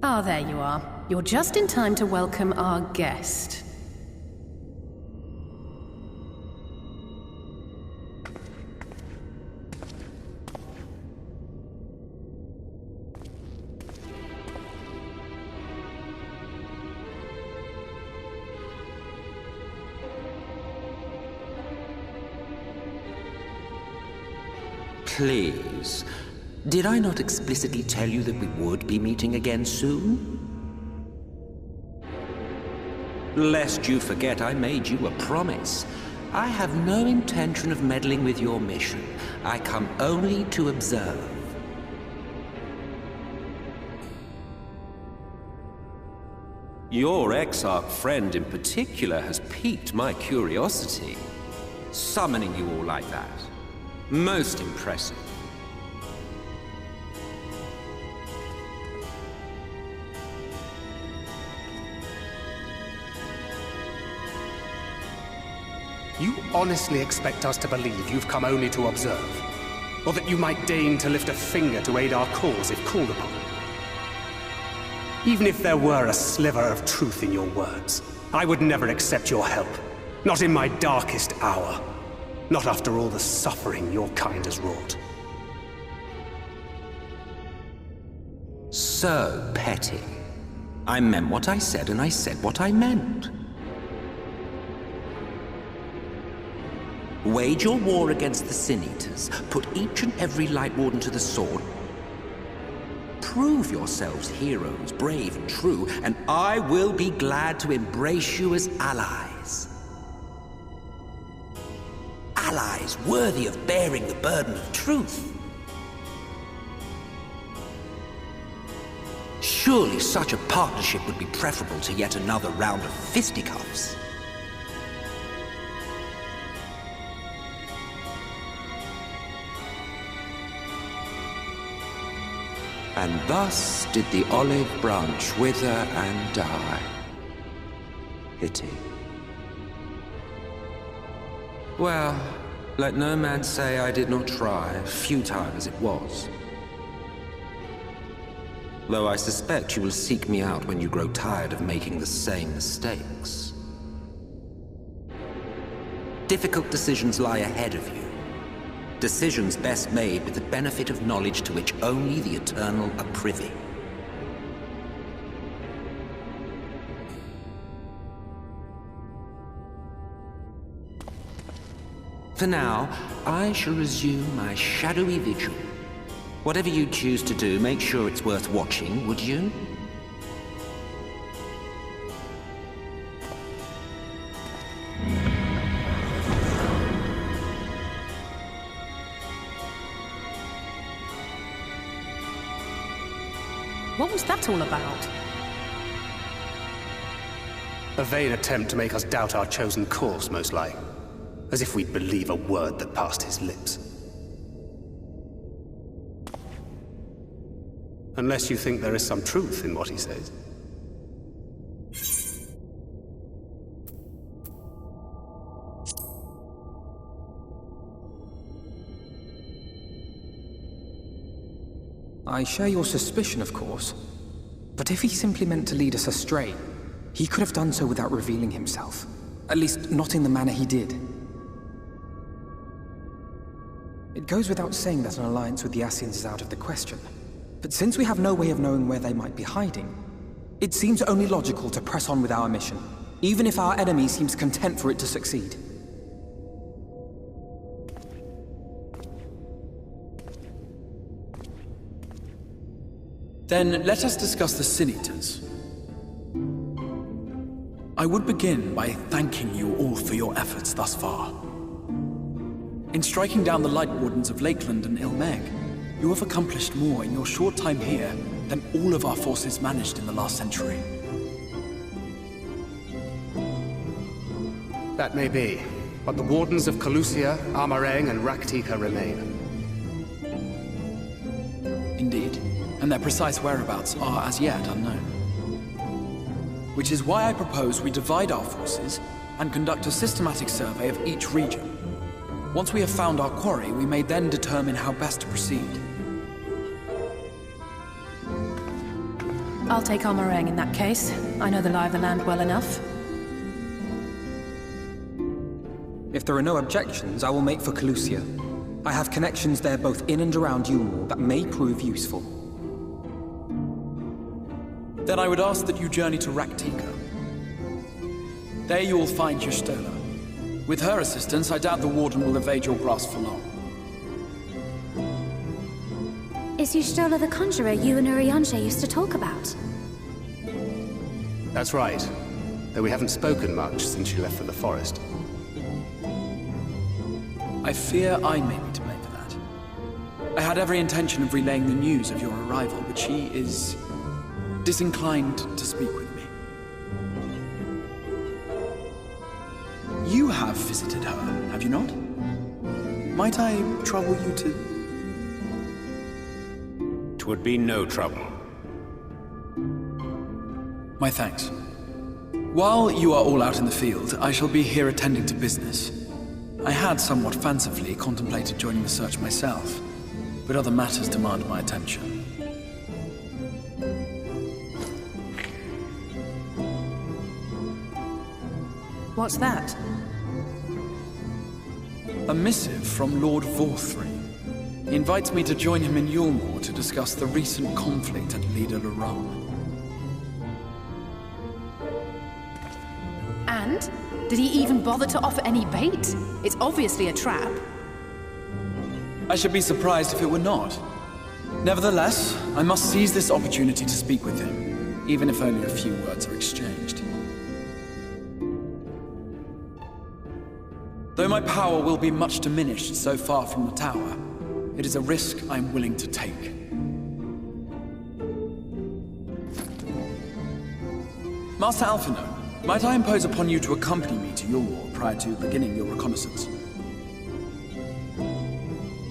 Ah, there you are. You're just in time to welcome our guest. Please. Did I not explicitly tell you that we would be meeting again soon? Lest you forget, I made you a promise. I have no intention of meddling with your mission. I come only to observe. Your Exarch friend in particular has piqued my curiosity. Summoning you all like that. Most impressive. You honestly expect us to believe you've come only to observe? Or that you might deign to lift a finger to aid our cause if called upon? Even if there were a sliver of truth in your words, I would never accept your help. Not in my darkest hour. Not after all the suffering your kind has wrought. So petty. I meant what I said, and I said what I meant. Wage your war against the Sin Eaters. Put each and every Light Warden to the sword. Prove yourselves heroes, brave and true, and I will be glad to embrace you as allies. Allies worthy of bearing the burden of truth. Surely such a partnership would be preferable to yet another round of fisticuffs. And thus did the olive branch wither and die. Pity. Well, let no man say I did not try, futile as it was. Though I suspect you will seek me out when you grow tired of making the same mistakes. Difficult decisions lie ahead of you. Decisions best made with the benefit of knowledge to which only the Eternal are privy. For now, I shall resume my shadowy vigil. Whatever you choose to do, make sure it's worth watching, would you? What was that all about? A vain attempt to make us doubt our chosen course, most like. As if we'd believe a word that passed his lips. Unless you think there is some truth in what he says. I share your suspicion, of course. But if he simply meant to lead us astray, he could have done so without revealing himself. At least, not in the manner he did. It goes without saying that an alliance with the Ascians is out of the question. But since we have no way of knowing where they might be hiding, it seems only logical to press on with our mission, even if our enemy seems content for it to succeed. Then let us discuss the Sin Eaters. I would begin by thanking you all for your efforts thus far. In striking down the Light Wardens of Lakeland and Ilmeg, you have accomplished more in your short time here than all of our forces managed in the last century. That may be, but the Wardens of Calusia, Amareng, and Raktika remain. Indeed, and their precise whereabouts are as yet unknown. Which is why I propose we divide our forces and conduct a systematic survey of each region. Once we have found our quarry, we may then determine how best to proceed. I'll take our meringue in that case. I know the lie of the land well enough. If there are no objections, I will make for Calusia. I have connections there both in and around Yulmore that may prove useful. Then I would ask that you journey to Raktika. There you will find Y'shtola. With her assistance, I doubt the Warden will evade your grasp for long. Is Y'shtola the conjurer you and Urianger used to talk about? That's right. Though we haven't spoken much since you left for the forest. I fear I may be to blame for that. I had every intention of relaying the news of your arrival, but she is disinclined to speak with me. You have visited her, have you not? Might I trouble you to... 'Twould be no trouble. My thanks. While you are all out in the field, I shall be here attending to business. I had somewhat fancifully contemplated joining the search myself, but other matters demand my attention. What's that? A missive from Lord Vorthry. He invites me to join him in Yulmore to discuss the recent conflict at Lida Luran. And? Did he even bother to offer any bait? It's obviously a trap. I should be surprised if it were not. Nevertheless, I must seize this opportunity to speak with him, even if only a few words are exchanged. Though my power will be much diminished so far from the tower, it is a risk I am willing to take. Master Alphinaud, might I impose upon you to accompany me to Yulmore prior to beginning your reconnaissance?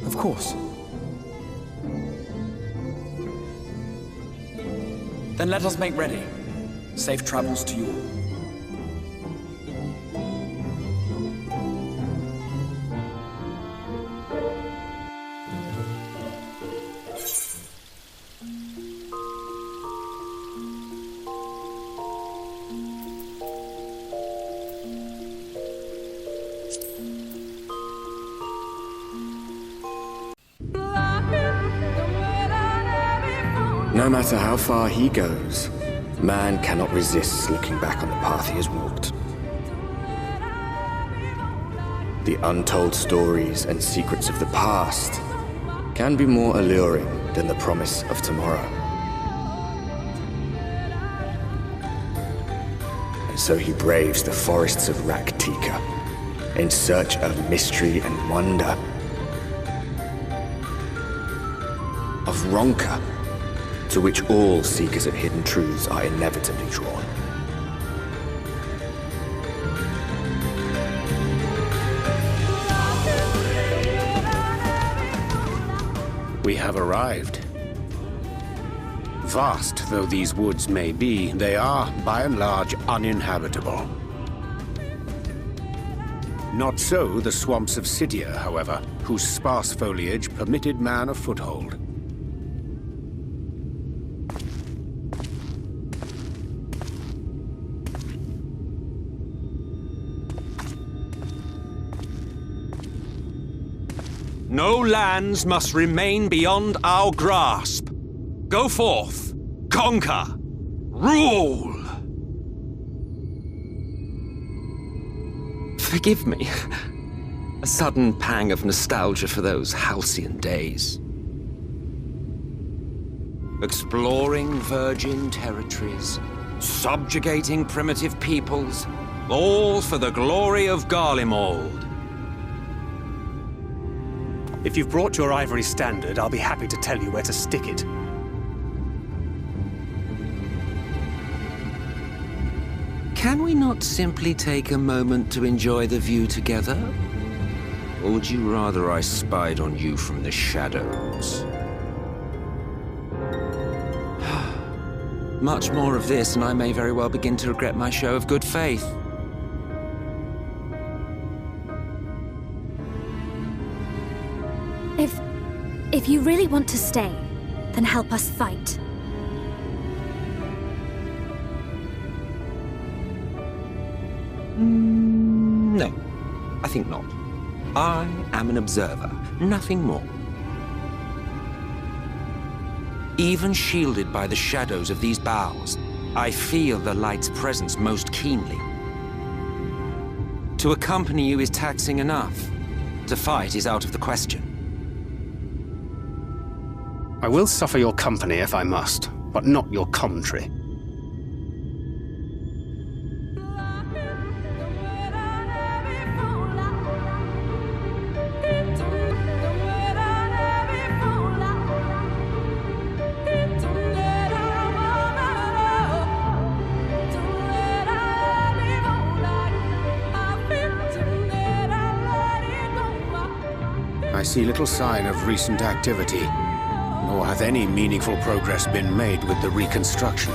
Of course. Then let us make ready. Safe travels to you all. No matter how far he goes, man cannot resist looking back on the path he has walked. The untold stories and secrets of the past can be more alluring than the promise of tomorrow. And so he braves the forests of Raktika in search of mystery and wonder. Of Ronka, to which all seekers of hidden truths are inevitably drawn. We have arrived. Vast though these woods may be, they are, by and large, uninhabitable. Not so the swamps of Cydia, however, whose sparse foliage permitted man a foothold. No lands must remain beyond our grasp. Go forth, conquer, rule! Forgive me. A sudden pang of nostalgia for those halcyon days. Exploring virgin territories, subjugating primitive peoples, all for the glory of Garlemald. If you've brought your ivory standard, I'll be happy to tell you where to stick it. Can we not simply take a moment to enjoy the view together? Or would you rather I spied on you from the shadows? Much more of this, and I may very well begin to regret my show of good faith. If you really want to stay, then help us fight. think not. I am an observer, nothing more. Even shielded by the shadows of these boughs, I feel the light's presence most keenly. To accompany you is taxing enough. To fight is out of the question. I will suffer your company if I must, but not your commentary. I see little sign of recent activity, nor hath any meaningful progress been made with the reconstruction.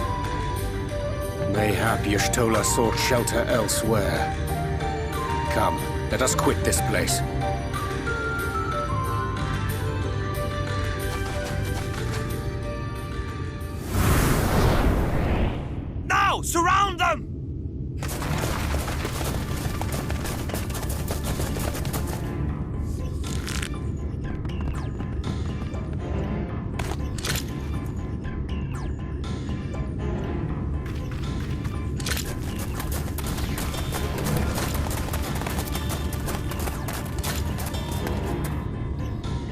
Mayhap Y'shtola sought shelter elsewhere. Come, let us quit this place. Now! Surround them!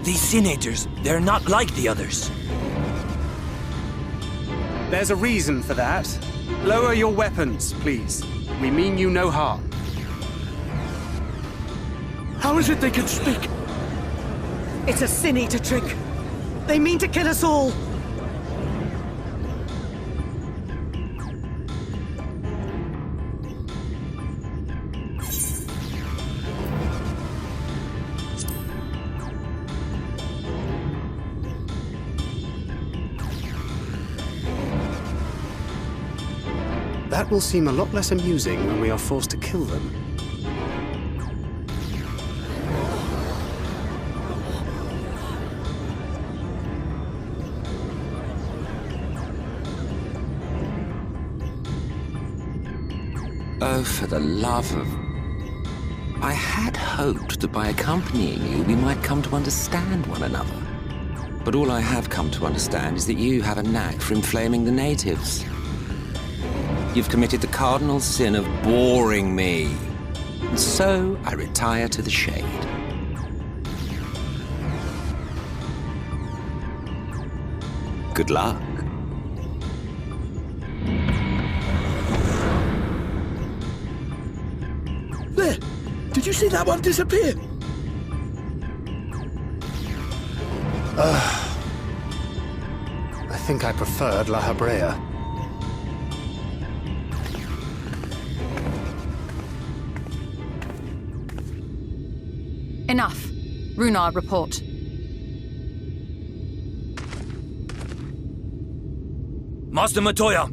These senators, they're not like the others. There's a reason for that. Lower your weapons, please. We mean you no harm. How is it they can speak? It's a Sin Eater trick. They mean to kill us all. That will seem a lot less amusing when we are forced to kill them. Oh, for the love of... I had hoped that by accompanying you, we might come to understand one another. But all I have come to understand is that you have a knack for inflaming the natives. You've committed the cardinal sin of boring me. And so I retire to the shade. Good luck. There! Did you see that one disappear? I think I preferred La Habrea. Enough. Runar, report. Master Matoya!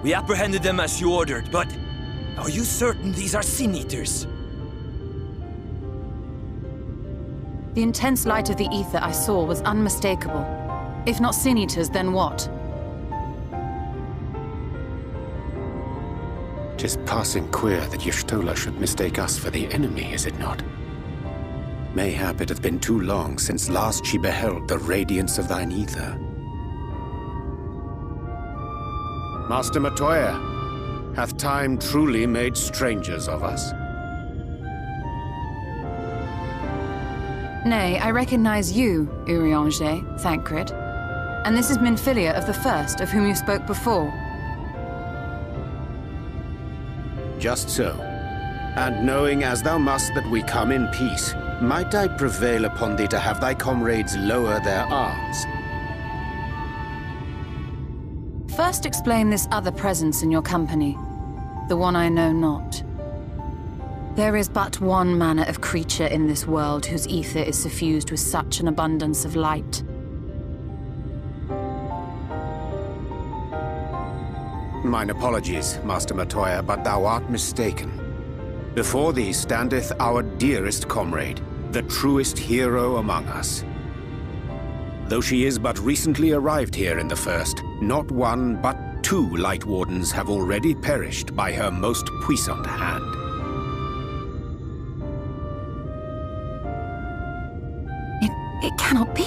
We apprehended them as you ordered, but are you certain these are Sin Eaters? The intense light of the ether I saw was unmistakable. If not Sin Eaters, then what? 'Tis passing queer that Y'shtola should mistake us for the enemy, is it not? Mayhap it hath been too long since last she beheld the radiance of thine ether. Master Matoya, hath time truly made strangers of us? Nay, I recognize you, Urianger, Thancred. And this is Minfilia of the First, of whom you spoke before. Just so. And knowing as thou must that we come in peace, might I prevail upon thee to have thy comrades lower their arms? First explain this other presence in your company, the one I know not. There is but one manner of creature in this world whose ether is suffused with such an abundance of light. Mine apologies, Master Matoya, but thou art mistaken. Before thee standeth our dearest comrade, the truest hero among us. Though she is but recently arrived here in the First, not one but 2 Light Wardens have already perished by her most puissant hand. It cannot be.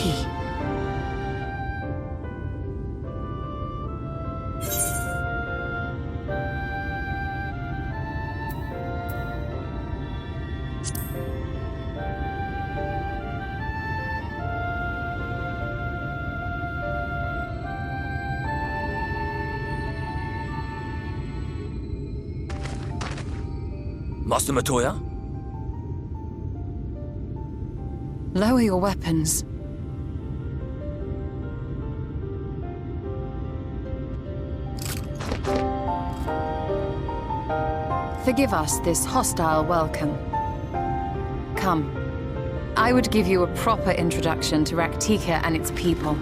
Master Matoya? Lower your weapons. Forgive us this hostile welcome. Come. I would give you a proper introduction to Raktika and its people.